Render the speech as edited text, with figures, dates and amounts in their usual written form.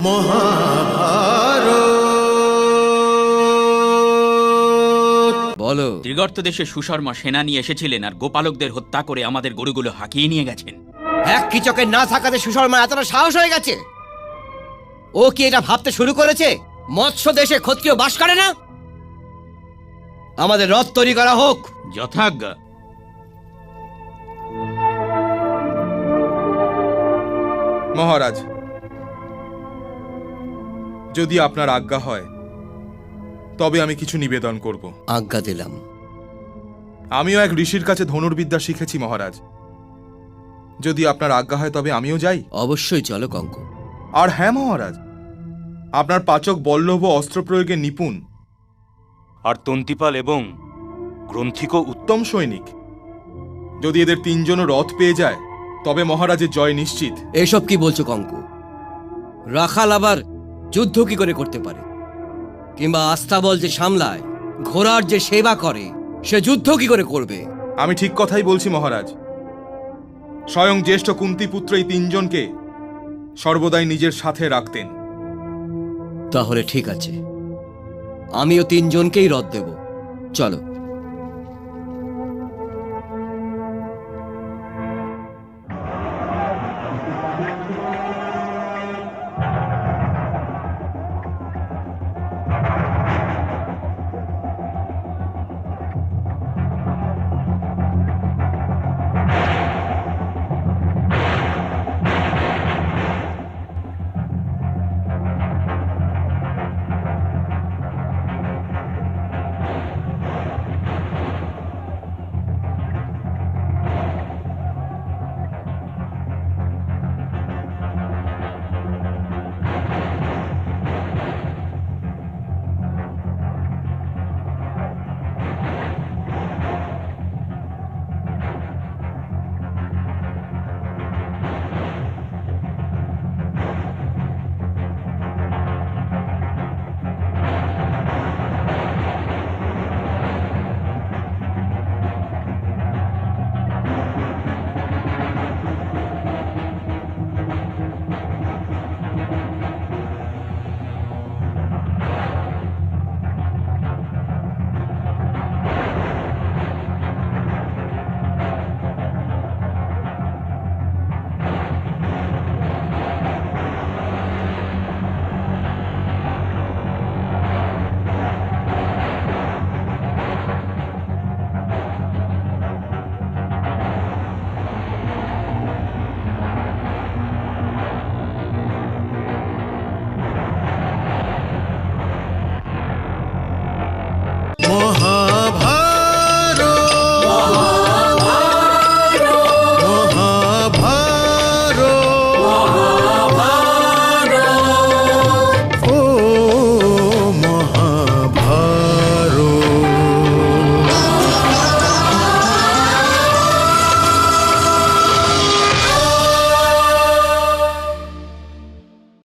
বলো। ত্রিগর্ত দেশে সুশর্মা সেনা নিয়ে এসেছিলেন আর গোপালকদের হত্যা করে আমাদের গরুগুলো হাঁকিয়ে নিয়ে গেছেন। এক কিচকের না থাকাতে সুশর্মা এতটা সাহস হয়ে গেছে? ও কি এটা ভাবতে শুরু করেছে মৎস্য দেশে ক্ষত্রিয় বাস করে না? আমাদের রথ তৈরি করা হোক। যথাজ্ঞা। মহারাজ, যদি আপনার আজ্ঞা হয় তবে আমি কিছু নিবেদন করব। আজ্ঞা দিলাম। আমিও এক ঋষির কাছে ধনুর্বিদ্যা শিখেছি মহারাজ। যদি আপনার আজ্ঞা হয় তবে আমিও যাই। অবশ্যই চলো কঙ্ক। আর হ্যাঁ মহারাজ, আপনার পাচক বল্লভ অস্ত্র প্রয়োগে নিপুণ, আর তন্তিপাল এবং গ্রন্থিকও উত্তম সৈনিক। যদি এদের তিনজনও রথ পেয়ে যায় তবে মহারাজের জয় নিশ্চিত। এসব কি বলছো কঙ্ক? রাখাল আবার যুদ্ধ কি করে করতে পারে? কিংবা আস্তাবল যে সামলায়, ঘোড়ার যে সেবা করে, সে যুদ্ধ কি করে করবে? আমি ঠিক কথাই বলছি মহারাজ। স্বয়ং জ্যেষ্ঠ কুন্তিপুত্র এই তিনজনকে সর্বদাই নিজের সাথে রাখতেন। তাহলে ঠিক আছে, আমিও তিনজনকেই রথ দেব। চলো।